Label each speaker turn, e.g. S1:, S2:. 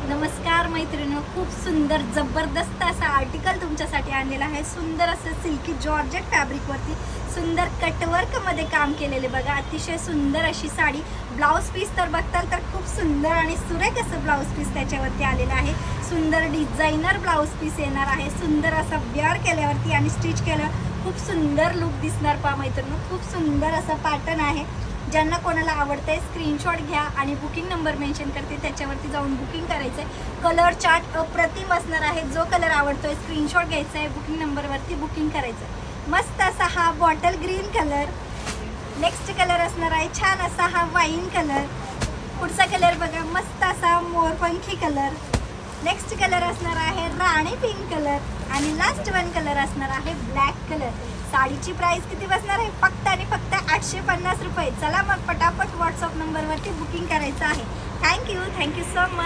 S1: नमस्कार मैत्रिणी, खूप सुंदर जबरदस्त असा आर्टिकल तुमच्यासाठी आणलेला आहे. सुंदर असं सिल्की जॉर्जेट फॅब्रिकवरती सुंदर कटवर्कमध्ये काम केलेले बघा. अतिशय सुंदर अशी साडी. ब्लाऊज पीस तर बघताल तर खूप सुंदर आणि सुरेख असं ब्लाऊज पीस त्याच्यावरती आलेलं आहे. सुंदर डिझायनर ब्लाऊज पीस येणार आहे. सुंदर असा वेअर केल्यावरती आणि स्टिच केल्यावर खूप सुंदर लुक दिसणार पहा मैत्रिणी. खूप सुंदर असं पॅटर्न आहे. ज्यांना कोणाला आवडतंय स्क्रीनशॉट घ्या आणि बुकिंग नंबर मेन्शन करते त्याच्यावरती जाऊन बुकिंग करायचं आहे. कलर चार्ट अप्रतिम असणार आहे. जो कलर आवडतोय स्क्रीनशॉट घ्यायचा आहे, बुकिंग नंबरवरती बुकिंग करायचं आहे. मस्त असा हा bottle green colour. Next colour असणार आहे छान असा हा वाईन कलर. पुढचा कलर बघा मस्त असा मोरपंखी कलर. नेक्स्ट कलर असणार आहे राणी पिंक कलर आणि लास्ट वन कलर असणार आहे ब्लॅक कलर. साडीची प्राइस किती बसणार आहे? फक्त आणि फक्त 850 रुपये. चला मग पटापट व्हॉट्सअप नंबरवरती बुकिंग करायचं आहे. Thank you so much.